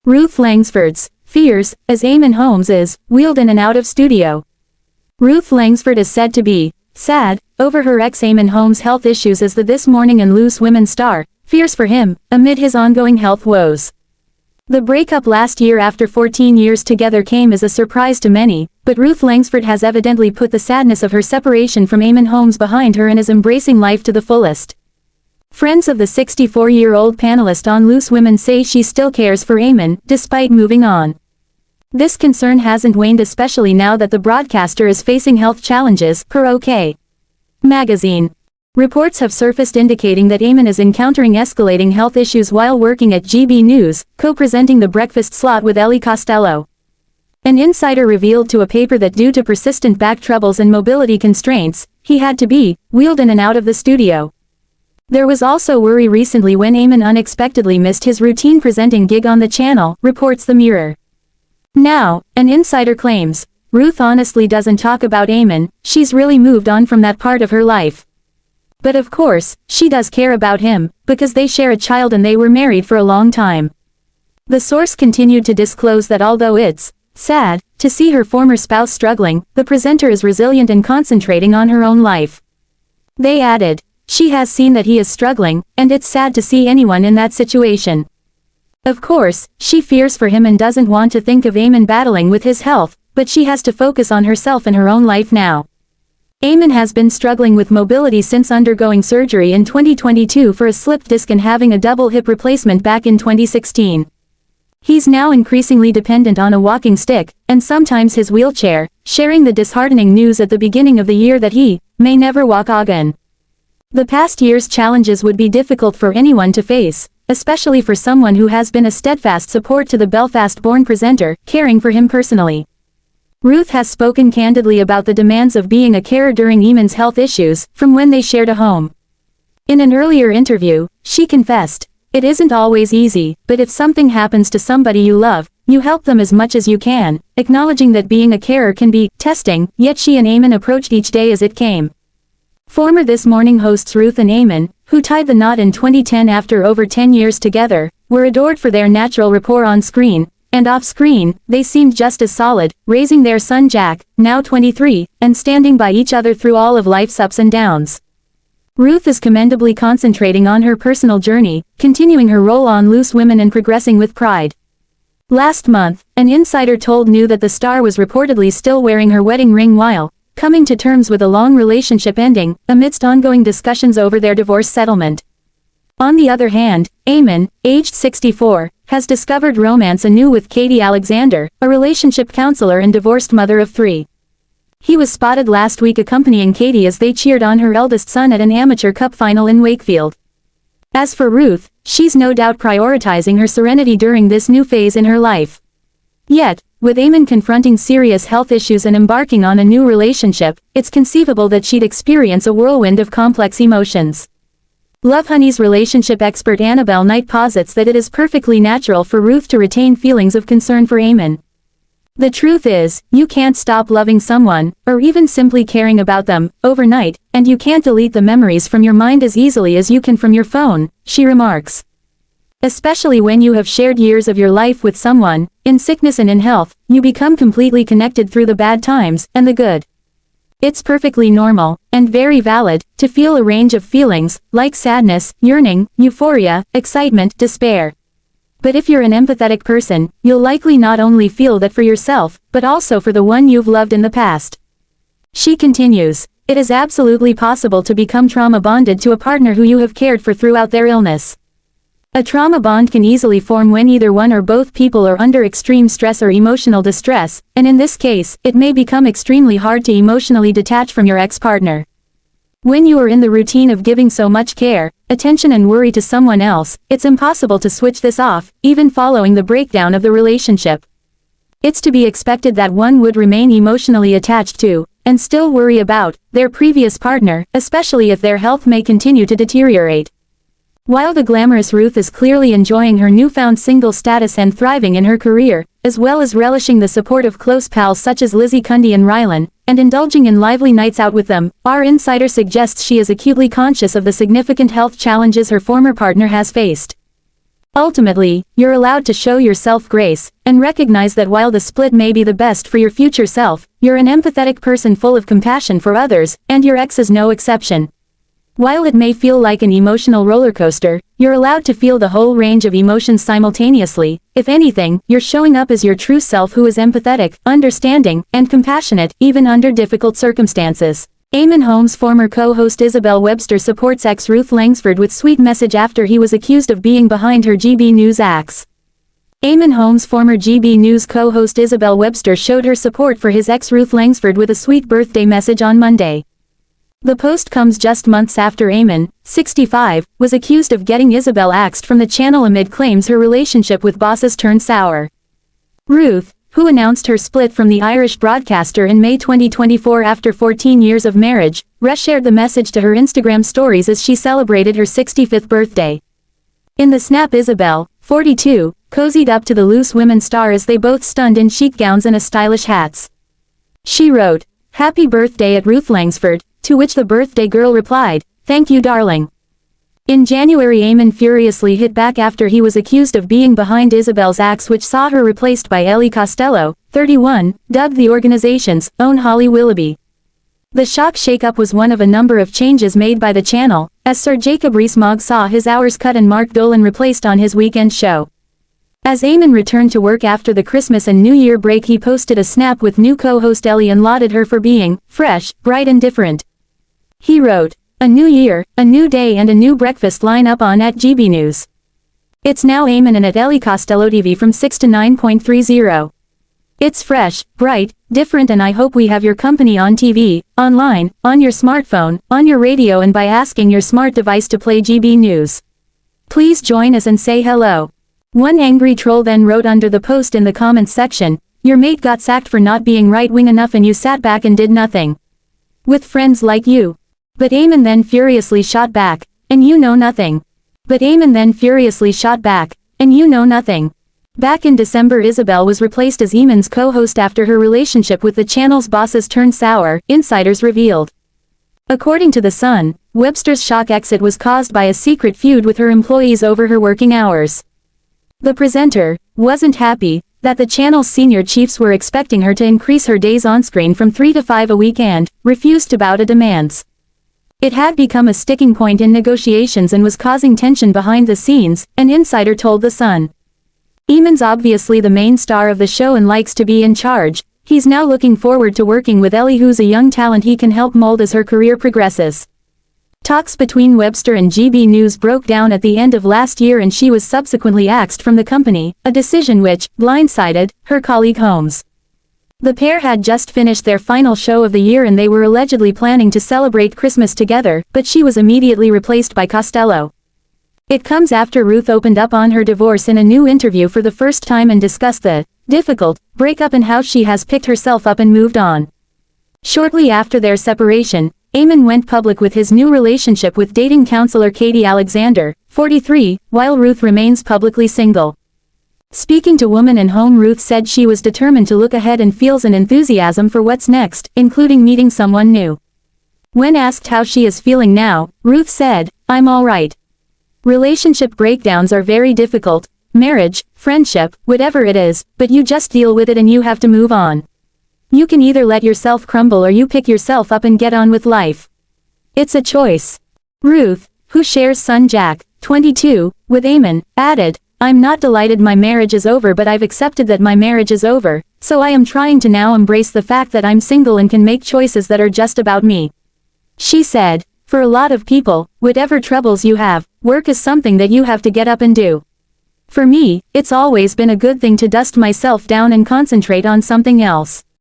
Ruth Langsford's fears, as Eamonn Holmes is wheeled in and out of studio. Ruth Langsford is said to be sad over her ex Eamonn Holmes' health issues as the This Morning and Loose Women star fears for him amid his ongoing health woes. The breakup last year after 14 years together came as a surprise to many, but Ruth Langsford has evidently put the sadness of her separation from Eamonn Holmes behind her and is embracing life to the fullest. Friends of the 64-year-old panelist on Loose Women say she still cares for Eamonn, despite moving on. This concern hasn't waned, especially now that the broadcaster is facing health challenges, per OK Magazine. Reports have surfaced indicating that Eamonn is encountering escalating health issues while working at GB News, co-presenting the breakfast slot with Ellie Costello. An insider revealed to a paper that due to persistent back troubles and mobility constraints, he had to be wheeled in and out of the studio. There was also worry recently when Eamonn unexpectedly missed his routine presenting gig on the channel, reports The Mirror. Now, an insider claims, Ruth honestly doesn't talk about Eamonn, she's really moved on from that part of her life. But of course, she does care about him, because they share a child and they were married for a long time. The source continued to disclose that although it's sad to see her former spouse struggling, the presenter is resilient and concentrating on her own life. They added, she has seen that he is struggling, and it's sad to see anyone in that situation. Of course, she fears for him and doesn't want to think of Eamonn battling with his health, but she has to focus on herself and her own life now. Eamonn has been struggling with mobility since undergoing surgery in 2022 for a slipped disc and having a double hip replacement back in 2016. He's now increasingly dependent on a walking stick, and sometimes his wheelchair, sharing the disheartening news at the beginning of the year that he may never walk again. The past year's challenges would be difficult for anyone to face, especially for someone who has been a steadfast support to the Belfast-born presenter, caring for him personally. Ruth has spoken candidly about the demands of being a carer during Eamonn's health issues, from when they shared a home. In an earlier interview, she confessed, "It isn't always easy, but if something happens to somebody you love, you help them as much as you can," acknowledging that being a carer can be testing, yet she and Eamonn approached each day as it came. Former This Morning hosts Ruth and Eamonn, who tied the knot in 2010 after over 10 years together, were adored for their natural rapport on screen, and off-screen, they seemed just as solid, raising their son Jack, now 23, and standing by each other through all of life's ups and downs. Ruth is commendably concentrating on her personal journey, continuing her role on Loose Women and progressing with pride. Last month, an insider told New that the star was reportedly still wearing her wedding ring while coming to terms with a long relationship ending, amidst ongoing discussions over their divorce settlement. On the other hand, Eamonn, aged 64, has discovered romance anew with Katie Alexander, a relationship counselor and divorced mother of 3. He was spotted last week accompanying Katie as they cheered on her eldest son at an amateur cup final in Wakefield. As for Ruth, she's no doubt prioritizing her serenity during this new phase in her life. Yet, with Eamonn confronting serious health issues and embarking on a new relationship, it's conceivable that she'd experience a whirlwind of complex emotions. Lovehoney's relationship expert Annabelle Knight posits that it is perfectly natural for Ruth to retain feelings of concern for Eamonn. The truth is, you can't stop loving someone, or even simply caring about them, overnight, and you can't delete the memories from your mind as easily as you can from your phone, she remarks. Especially when you have shared years of your life with someone, in sickness and in health, you become completely connected through the bad times, and the good. It's perfectly normal, and very valid, to feel a range of feelings, like sadness, yearning, euphoria, excitement, despair. But if you're an empathetic person, you'll likely not only feel that for yourself, but also for the one you've loved in the past. She continues, it is absolutely possible to become trauma bonded to a partner who you have cared for throughout their illness. A trauma bond can easily form when either one or both people are under extreme stress or emotional distress, and in this case, it may become extremely hard to emotionally detach from your ex-partner. When you are in the routine of giving so much care, attention and worry to someone else, it's impossible to switch this off, even following the breakdown of the relationship. It's to be expected that one would remain emotionally attached to, and still worry about, their previous partner, especially if their health may continue to deteriorate. While the glamorous Ruth is clearly enjoying her newfound single status and thriving in her career, as well as relishing the support of close pals such as Lizzie Cundy and Rylan, and indulging in lively nights out with them, our insider suggests she is acutely conscious of the significant health challenges her former partner has faced. Ultimately, you're allowed to show yourself grace, and recognize that while the split may be the best for your future self, you're an empathetic person full of compassion for others, and your ex is no exception. While it may feel like an emotional roller coaster, you're allowed to feel the whole range of emotions simultaneously. If anything, you're showing up as your true self who is empathetic, understanding, and compassionate, even under difficult circumstances. Eamonn Holmes' former co-host Isabel Webster supports ex Ruth Langsford with sweet message after he was accused of being behind her GB News acts. Eamonn Holmes' former GB News co-host Isabel Webster showed her support for his ex Ruth Langsford with a sweet birthday message on Monday. The post comes just months after Eamonn, 65, was accused of getting Isabel axed from the channel amid claims her relationship with bosses turned sour. Ruth, who announced her split from the Irish broadcaster in May 2024 after 14 years of marriage, reshared the message to her Instagram stories as she celebrated her 65th birthday. In the snap, Isabel, 42, cozied up to the loose women star as they both stunned in chic gowns and stylish hats. She wrote, "Happy birthday at Ruth Langsford," to which the birthday girl replied, "Thank you, darling." In January, Eamonn furiously hit back after he was accused of being behind Isabel's acts, which saw her replaced by Ellie Costello, 31, dubbed the organization's own Holly Willoughby. The shock shakeup was one of a number of changes made by the channel, as Sir Jacob Rees-Mogg saw his hours cut and Mark Dolan replaced on his weekend show. As Eamonn returned to work after the Christmas and New Year break, he posted a snap with new co-host Ellie and lauded her for being fresh, bright and different. He wrote, "A new year, a new day and a new breakfast line up on at GB News. It's now Eamonn and at Ellie Costello TV from 6 to 9.30. It's fresh, bright, different, and I hope we have your company on TV, online, on your smartphone, on your radio, and by asking your smart device to play GB News. Please join us and say hello." One angry troll then wrote under the post in the comments section, "Your mate got sacked for not being right-wing enough and you sat back and did nothing. With friends like you." But Eamonn then furiously shot back, "And you know nothing." But Eamonn then furiously shot back, "And you know nothing." Back in December, Isabel was replaced as Eamonn's co-host after her relationship with the channel's bosses turned sour, insiders revealed. According to The Sun, Webster's shock exit was caused by a secret feud with her employees over her working hours. The presenter wasn't happy that the channel's senior chiefs were expecting her to increase her days on screen from 3 to 5 a week and refused to bow to demands. It had become a sticking point in negotiations and was causing tension behind the scenes, an insider told The Sun. Eamonn's obviously the main star of the show and likes to be in charge. He's now looking forward to working with Ellie, who's a young talent he can help mold as her career progresses. Talks between Webster and GB News broke down at the end of last year and she was subsequently axed from the company, a decision which blindsided her colleague Holmes. The pair had just finished their final show of the year and they were allegedly planning to celebrate Christmas together, but she was immediately replaced by Costello. It comes after Ruth opened up on her divorce in a new interview for the first time and discussed the difficult breakup and how she has picked herself up and moved on. Shortly after their separation, Eamonn went public with his new relationship with dating counselor Katie Alexander, 43, while Ruth remains publicly single. Speaking to Woman and Home, Ruth said she was determined to look ahead and feels an enthusiasm for what's next, including meeting someone new. When asked how she is feeling now, Ruth said, "I'm all right. Relationship breakdowns are very difficult, marriage, friendship, whatever it is, but you just deal with it and you have to move on. You can either let yourself crumble or you pick yourself up and get on with life. It's a choice." Ruth, who shares son Jack, 22, with Eamonn, added, "I'm not delighted my marriage is over, but I've accepted that my marriage is over, so I am trying to now embrace the fact that I'm single and can make choices that are just about me." She said, "For a lot of people, whatever troubles you have, work is something that you have to get up and do. For me, it's always been a good thing to dust myself down and concentrate on something else."